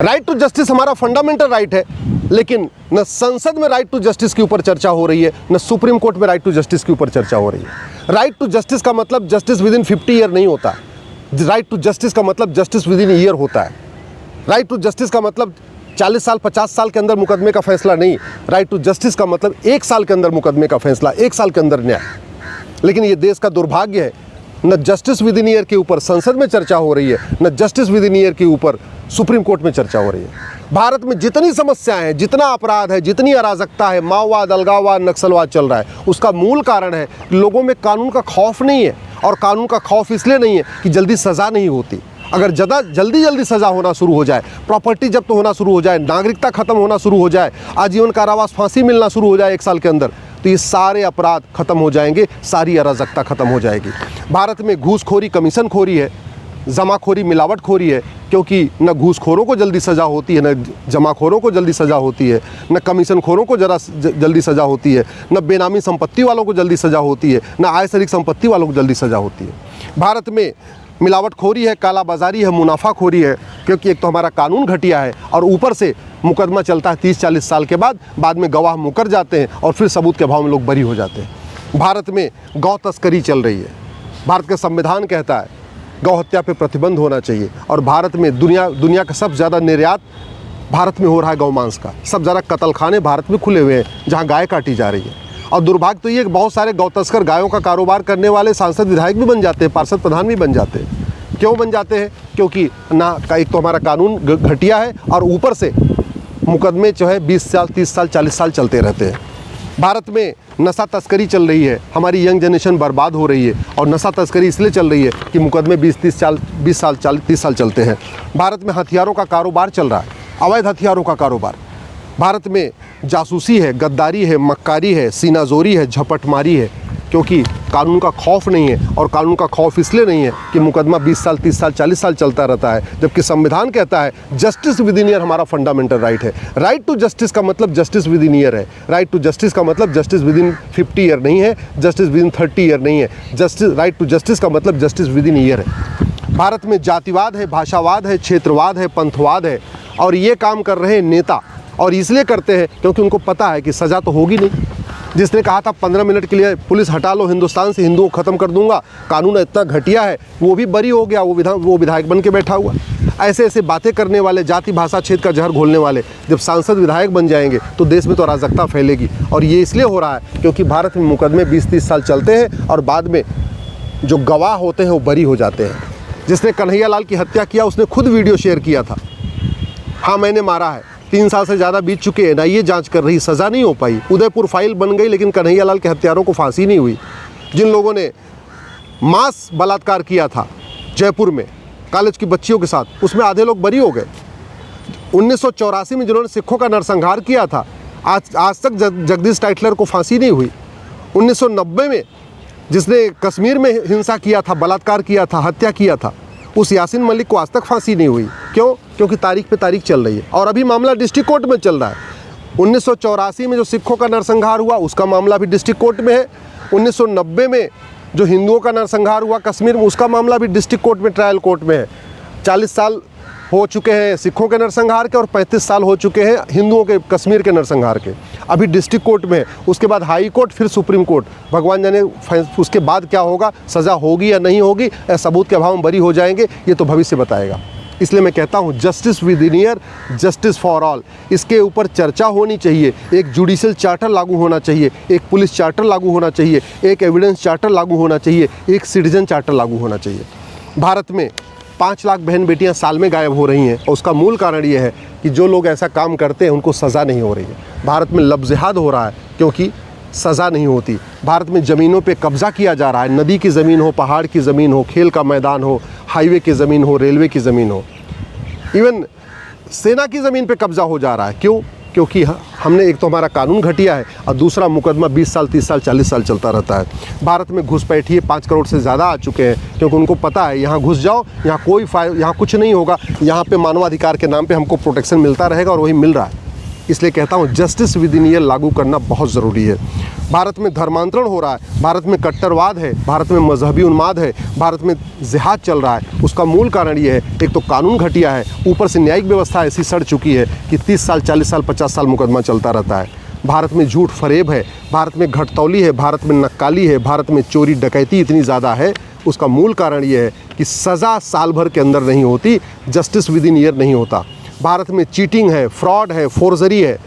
Right to justice हमारा fundamental right है, लेकिन न संसद में राइट टू जस्टिस के ऊपर चर्चा हो रही है, न सुप्रीम कोर्ट में राइट टू जस्टिस के ऊपर चर्चा हो रही है। राइट टू जस्टिस का मतलब जस्टिस विद इन 50 ईयर नहीं होता। राइट टू जस्टिस का मतलब जस्टिस विद इन ईयर होता है। राइट टू जस्टिस का मतलब 40 साल 50 साल के अंदर मुकदमे का फैसला नहीं। राइट टू जस्टिस का मतलब 1 साल के अंदर मुकदमे का फैसला, 1 साल के अंदर न्याय। लेकिन ये देश का दुर्भाग्य है, न जस्टिस विद इन ईयर के ऊपर संसद में चर्चा हो रही है, न जस्टिस विद इन ईयर के ऊपर सुप्रीम कोर्ट में चर्चा हो रही है। भारत में जितनी समस्याएं हैं, जितना अपराध है, जितनी अराजकता है, माओवाद, अलगाववाद, नक्सलवाद चल रहा है, उसका मूल कारण है कि लोगों में कानून का खौफ नहीं है। और कानून का खौफ इसलिए नहीं है कि जल्दी सज़ा नहीं होती। अगर जल्दी सज़ा होना शुरू हो जाए, प्रॉपर्टी जब्त होना शुरू हो जाए, नागरिकता खत्म होना शुरू हो जाए, आजीवन कारावास, फांसी मिलना शुरू हो जाए 1 साल के अंदर, तो ये सारे अपराध खत्म हो जाएंगे, सारी अराजकता खत्म हो जाएगी। भारत में घूसखोरी, कमीशनखोरी है, जमाखोरी, मिलावटखोरी है, क्योंकि न घूसखोरों को जल्दी सज़ा होती है, न जमाखोरों को जल्दी सज़ा होती है, न कमीशनखोरों को जल्दी सज़ा होती है, न बेनामी संपत्ति वालों को जल्दी सज़ा होती है, न आय से अधिक संपत्ति वालों को जल्दी सज़ा होती है। भारत में मिलावटखोरी है, कालाबाजारी है, मुनाफाखोरी है, क्योंकि एक तो हमारा कानून घटिया है और ऊपर से मुकदमा चलता है 30-40 साल के बाद में गवाह मुकर जाते हैं और फिर सबूत के अभाव में लोग बरी हो जाते हैं। भारत में गौ तस्करी चल रही है। भारत का संविधान कहता है गौ हत्या पे प्रतिबंध होना चाहिए, और भारत में दुनिया का सबसे ज़्यादा निर्यात भारत में हो रहा है गौ मांस का। सबसे ज़्यादा कत्लखाने भारत में खुले हुए हैं जहाँ गाय काटी जा रही है। और दुर्भाग्य तो ये कि बहुत सारे गौ तस्कर गायों का कारोबार करने वाले सांसद विधायक भी बन जाते हैं, पार्षद प्रधान भी बन जाते हैं। क्यों बन जाते हैं? क्योंकि ना एक तो हमारा कानून घटिया है और ऊपर से मुकदमे जो है 20 साल 30 साल 40 साल चलते रहते हैं। भारत में नशा तस्करी चल रही है, हमारी यंग जनरेशन बर्बाद हो रही है, और नशा तस्करी इसलिए चल रही है कि मुकदमे 20 साल 30 साल चलते हैं। भारत में हथियारों का कारोबार चल रहा है, अवैध हथियारों का कारोबार। भारत में जासूसी है, गद्दारी है, मक्कारी है, सीनाजोरी है, झपटमारी है, क्योंकि कानून का खौफ नहीं है। और कानून का खौफ इसलिए नहीं है कि मुकदमा 20 साल 30 साल 40 साल चलता रहता है, जबकि संविधान कहता है जस्टिस विद इन ईयर हमारा फंडामेंटल राइट है। राइट टू जस्टिस का मतलब जस्टिस विद इन ईयर है। राइट टू जस्टिस का मतलब जस्टिस विद इन 50 ईयर नहीं है, जस्टिस विद इन 30 ईयर नहीं है। राइट टू जस्टिस का मतलब जस्टिस विद इन ईयर है। भारत में जातिवाद है, भाषावाद है, क्षेत्रवाद है, पंथवाद है, और ये काम कर रहे नेता, और इसलिए करते हैं क्योंकि उनको पता है कि सज़ा तो होगी नहीं। जिसने कहा था 15 मिनट के लिए पुलिस हटा लो हिंदुस्तान से, हिंदुओं को ख़त्म कर दूंगा, कानून इतना घटिया है, वो भी बरी हो गया, वो विधायक बन के बैठा हुआ। ऐसे बातें करने वाले, जाति भाषा छेद का जहर घोलने वाले जब सांसद विधायक बन जाएंगे तो देश में तो अराजकता फैलेगी। और ये इसलिए हो रहा है क्योंकि भारत में मुकदमे 20-30 साल चलते हैं और बाद में जो गवाह होते हैं वो बरी हो जाते हैं। जिसने कन्हैया लाल की हत्या किया उसने खुद वीडियो शेयर किया था, हाँ मैंने मारा है। 3 साल से ज़्यादा बीत चुके हैं, एनआईए जांच कर रही, सज़ा नहीं हो पाई। उदयपुर फाइल बन गई लेकिन कन्हैया लाल के हत्यारों को फांसी नहीं हुई। जिन लोगों ने मास बलात्कार किया था जयपुर में कॉलेज की बच्चियों के साथ, उसमें आधे लोग बरी हो गए। 1984 में जिन्होंने सिखों का नरसंहार किया था, आज तक जगदीश टाइटलर को फांसी नहीं हुई। 1990 में जिसने कश्मीर में हिंसा किया था, बलात्कार किया था, हत्या किया था, उस यासीन मलिक को आज तक फांसी नहीं हुई। क्यों? क्योंकि तारीख पे तारीख चल रही है और अभी मामला डिस्ट्रिक्ट कोर्ट में चल रहा है। 1984 में जो सिखों का नरसंहार हुआ उसका मामला भी डिस्ट्रिक्ट कोर्ट में है। 1990 में जो हिंदुओं का नरसंहार हुआ कश्मीर में, उसका मामला भी डिस्ट्रिक्ट कोर्ट में, ट्रायल कोर्ट में है। 40 साल हो चुके हैं सिखों के नरसंहार के और 35 साल हो चुके हैं हिंदुओं के कश्मीर के नरसंहार के। अभी डिस्ट्रिक्ट कोर्ट में है, उसके बाद हाई कोर्ट, फिर सुप्रीम कोर्ट। भगवान जाने उसके बाद क्या होगा, सज़ा होगी या नहीं होगी, या सबूत के अभाव में बरी हो जाएंगे, ये तो भविष्य बताएगा। इसलिए मैं कहता हूँ justice with in year, justice for all, इसके ऊपर चर्चा होनी चाहिए। एक जुडिशल चार्टर लागू होना चाहिए, एक पुलिस चार्टर लागू होना चाहिए, एक एविडेंस चार्टर लागू होना चाहिए, एक सिटीजन चार्टर लागू होना चाहिए। भारत में 5 लाख बहन बेटियां साल में गायब हो रही हैं और उसका मूल कारण ये है कि जो लोग ऐसा काम करते हैं उनको सज़ा नहीं हो रही है। भारत में लफ्ज़-ए-जिहाद हो रहा है क्योंकि सज़ा नहीं होती। भारत में ज़मीनों पे कब्ज़ा किया जा रहा है, नदी की ज़मीन हो, पहाड़ की ज़मीन हो, खेल का मैदान हो, हाईवे की ज़मीन हो, रेलवे की ज़मीन हो, इवन सेना की ज़मीन पे कब्ज़ा हो जा रहा है। क्यों? क्योंकि हमने एक तो हमारा कानून घटिया है और दूसरा मुकदमा 20 साल 30 साल 40 साल चलता रहता है। भारत में घुसपैठिए 5 करोड़ से ज़्यादा आ चुके हैं क्योंकि उनको पता है यहाँ घुस जाओ, यहाँ कुछ नहीं होगा, यहाँ पे मानवाधिकार के नाम पे हमको प्रोटेक्शन मिलता रहेगा और वही मिल रहा है। इसलिए कहता हूँ जस्टिस विद इन ईयर लागू करना बहुत ज़रूरी है। भारत में धर्मांतरण हो रहा है, भारत में कट्टरवाद है, भारत में मजहबी उन्माद है, भारत में जिहाद चल रहा है। उसका मूल कारण ये है, एक तो कानून घटिया है, ऊपर से न्यायिक व्यवस्था ऐसी सड़ चुकी है कि 30 साल 40 साल 50 साल मुकदमा चलता रहता है। भारत में झूठ फरेब है, भारत में घटतौली है, भारत में नक्काली है, भारत में चोरी डकैती इतनी ज़्यादा है। उसका मूल कारण ये है कि सज़ा साल भर के अंदर नहीं होती, जस्टिस विद इन ईयर नहीं होता। भारत में चीटिंग है, फ्रॉड है, फोर्जरी है,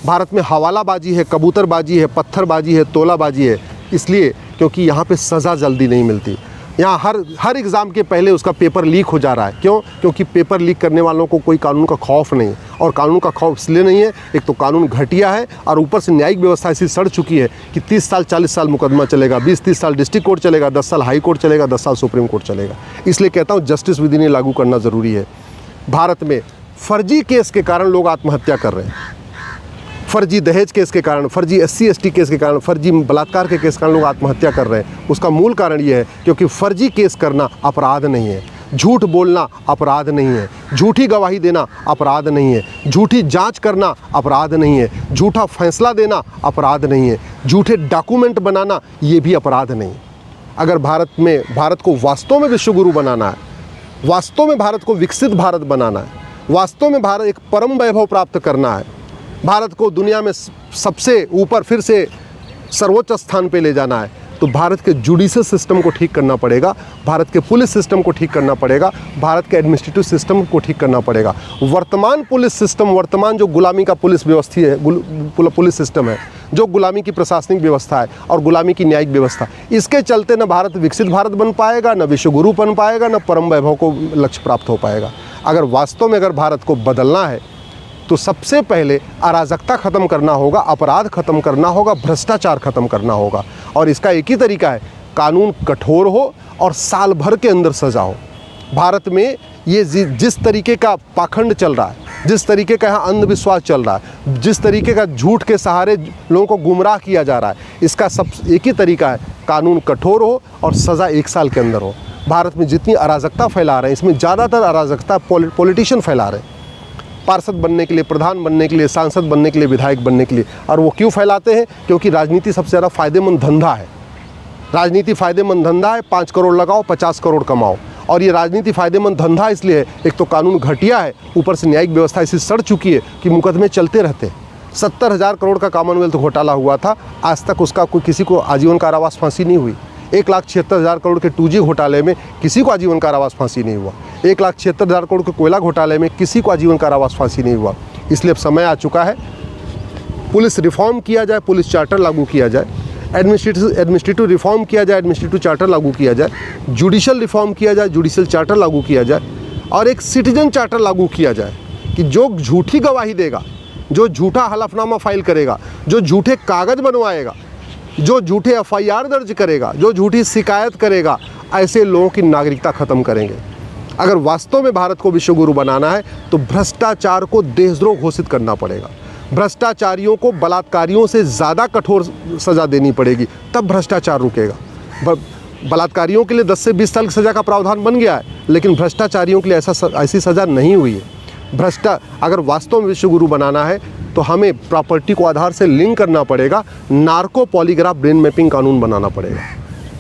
भारत में हवालाबाजी है, कबूतरबाजी है, पत्थरबाजी है, तोलाबाजी है। इसलिए क्योंकि यहाँ पे सज़ा जल्दी नहीं मिलती। यहाँ हर एग्ज़ाम के पहले उसका पेपर लीक हो जा रहा है। क्यों? क्योंकि पेपर लीक करने वालों को कोई कानून का खौफ नहीं है। और कानून का खौफ इसलिए नहीं है, एक तो कानून घटिया है और ऊपर से न्यायिक व्यवस्था ऐसी सड़ चुकी है कि 30 साल 40 साल मुकदमा चलेगा, 20-30 साल डिस्ट्रिक्ट कोर्ट चलेगा, 10 साल हाई कोर्ट चलेगा, 10 साल सुप्रीम कोर्ट चलेगा। इसलिए कहता हूँ जस्टिस विद इन ईयर लागू करना ज़रूरी है। भारत में फर्जी केस के कारण लोग आत्महत्या कर रहे हैं, फर्जी दहेज केस के कारण, फर्जी SC/ST केस के कारण, फर्जी बलात्कार के केस के कारण लोग आत्महत्या कर रहे हैं। उसका मूल कारण ये है क्योंकि फर्जी केस करना अपराध नहीं है, झूठ बोलना अपराध नहीं है, झूठी गवाही देना अपराध नहीं है, झूठी जांच करना अपराध नहीं है, झूठा फैसला देना अपराध नहीं है, झूठे डॉक्यूमेंट बनाना ये भी अपराध नहीं। अगर भारत को वास्तव में विश्वगुरु बनाना है, वास्तव में भारत को विकसित भारत बनाना है, वास्तव में भारत एक परम वैभव प्राप्त करना है, भारत को दुनिया में सबसे ऊपर फिर से सर्वोच्च स्थान पे ले जाना है, तो भारत के जुडिशियल सिस्टम को ठीक करना पड़ेगा, भारत के पुलिस सिस्टम को ठीक करना पड़ेगा, भारत के एडमिनिस्ट्रेटिव सिस्टम को ठीक करना पड़ेगा। वर्तमान पुलिस सिस्टम, वर्तमान जो गुलामी का पुलिस व्यवस्था है, पुलिस सिस्टम है, जो गुलामी की प्रशासनिक व्यवस्था है और गुलामी की न्यायिक व्यवस्था, इसके चलते न भारत विकसित भारत बन पाएगा, न विश्वगुरु बन पाएगा, न परम वैभव को लक्ष्य प्राप्त हो पाएगा। अगर वास्तव में अगर भारत को बदलना है तो सबसे पहले अराजकता ख़त्म करना होगा, अपराध ख़त्म करना होगा, भ्रष्टाचार ख़त्म करना होगा। और इसका एक ही तरीका है, कानून कठोर हो और साल भर के अंदर सज़ा हो। भारत में ये जिस तरीके का पाखंड चल रहा है, जिस तरीके का यहाँ अंधविश्वास चल रहा है, जिस तरीके का झूठ के सहारे लोगों को गुमराह किया जा रहा है, इसका सब एक ही तरीका है, कानून कठोर हो और सज़ा 1 साल के अंदर हो। भारत में जितनी अराजकता फैला रहे हैं, इसमें ज़्यादातर अराजकता पॉलिटिशियन फैला रहे हैं, पार्षद बनने के लिए, प्रधान बनने के लिए, सांसद बनने के लिए, विधायक बनने के लिए। और वो क्यों फैलाते हैं? क्योंकि राजनीति सबसे ज़्यादा फ़ायदेमंद धंधा है। राजनीति फ़ायदेमंद धंधा है, 5 करोड़ लगाओ 50 करोड़ कमाओ। और ये राजनीति फ़ायदेमंद धंधा इसलिए है, एक तो कानून घटिया है, ऊपर से न्यायिक व्यवस्था ऐसी सड़ चुकी है कि मुकदमे चलते रहते हैं। 70,000 करोड़ का कॉमनवेल्थ घोटाला हुआ था, आज तक उसका किसी को आजीवन कारावास फांसी नहीं हुई। 1,76,000 करोड़ के 2G घोटाले में किसी को आजीवन कारावास फांसी नहीं हुआ। 1,76,000 करोड़ के कोयला घोटाले में किसी को आजीवन कारावास फांसी नहीं हुआ। इसलिए अब समय आ चुका है, पुलिस रिफॉर्म किया जाए, पुलिस चार्टर लागू किया जाए, एडमिनिस्ट्रेटिव रिफॉर्म किया जाए, एडमिनिस्ट्रेटिव चार्टर लागू किया जाए, जुडिशियल रिफॉर्म किया जाए, जुडिशियल चार्टर लागू किया जाए, और एक सिटीजन चार्टर लागू किया जाए कि जो झूठी गवाही देगा, जो झूठा हलफनामा फाइल करेगा, जो झूठे कागज़ बनवाएगा, जो झूठे FIR दर्ज करेगा, जो झूठी शिकायत करेगा, ऐसे लोगों की नागरिकता ख़त्म करेंगे। अगर वास्तव में भारत को विश्वगुरु बनाना है तो भ्रष्टाचार को देशद्रोह घोषित करना पड़ेगा, भ्रष्टाचारियों को बलात्कारियों से ज़्यादा कठोर सज़ा देनी पड़ेगी, तब भ्रष्टाचार रुकेगा। बलात्कारियों के लिए 10 से 20 साल की सज़ा का प्रावधान बन गया है, लेकिन भ्रष्टाचारियों के लिए ऐसी सज़ा नहीं हुई है। अगर वास्तव में विश्वगुरु बनाना है तो हमें प्रॉपर्टी को आधार से लिंक करना पड़ेगा, नार्को पॉलीग्राफ ब्रेन मैपिंग कानून बनाना पड़ेगा।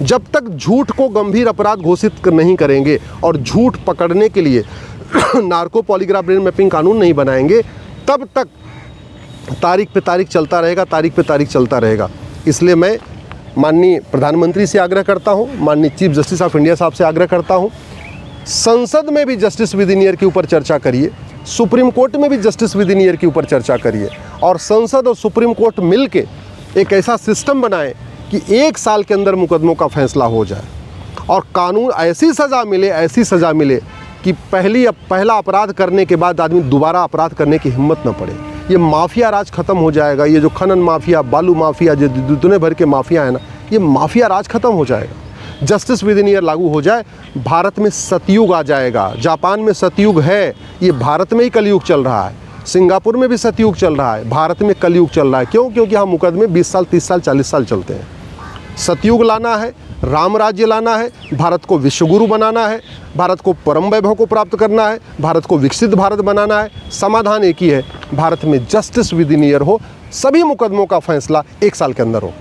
जब तक झूठ को गंभीर अपराध घोषित नहीं करेंगे और झूठ पकड़ने के लिए नार्को पॉलीग्राफ ब्रेन मैपिंग कानून नहीं बनाएंगे, तब तक तारीख पे तारीख चलता रहेगा, तारीख पे तारीख चलता रहेगा। इसलिए मैं माननीय प्रधानमंत्री से आग्रह करता हूँ, माननीय चीफ जस्टिस ऑफ इंडिया साहब से आग्रह करता हूँ, संसद में भी जस्टिस विद इन ईयर के ऊपर चर्चा करिए, सुप्रीम कोर्ट में भी जस्टिस विद इन ईयर के ऊपर चर्चा करिए, और संसद और सुप्रीम कोर्ट मिल के एक ऐसा सिस्टम बनाएं कि 1 साल के अंदर मुकदमों का फैसला हो जाए और कानून ऐसी सज़ा मिले कि पहला अपराध करने के बाद आदमी दोबारा अपराध करने की हिम्मत न पड़े। ये माफिया राज ख़त्म हो जाएगा। ये जो खनन माफिया, बालू माफिया, जो दुनिया भर के माफिया है ना, ये माफिया राज ख़त्म हो जाएगा। जस्टिस विद इन ईयर लागू हो जाए, भारत में सतयुग आ जाएगा। जापान में सतयुग है, ये भारत में ही कलयुग चल रहा है। सिंगापुर में भी सतयुग चल रहा है, भारत में कलयुग चल रहा है। क्यों? क्योंकि यहाँ मुकदमे 20 साल, 30 साल, 40 साल चलते हैं। सतयुग लाना है, राम राज्य लाना है, भारत को विश्वगुरु बनाना है, भारत को परम वैभव को प्राप्त करना है, भारत को विकसित भारत बनाना है। समाधान एक ही है, भारत में जस्टिस विद इन ईयर हो, सभी मुकदमों का फैसला 1 साल के अंदर हो।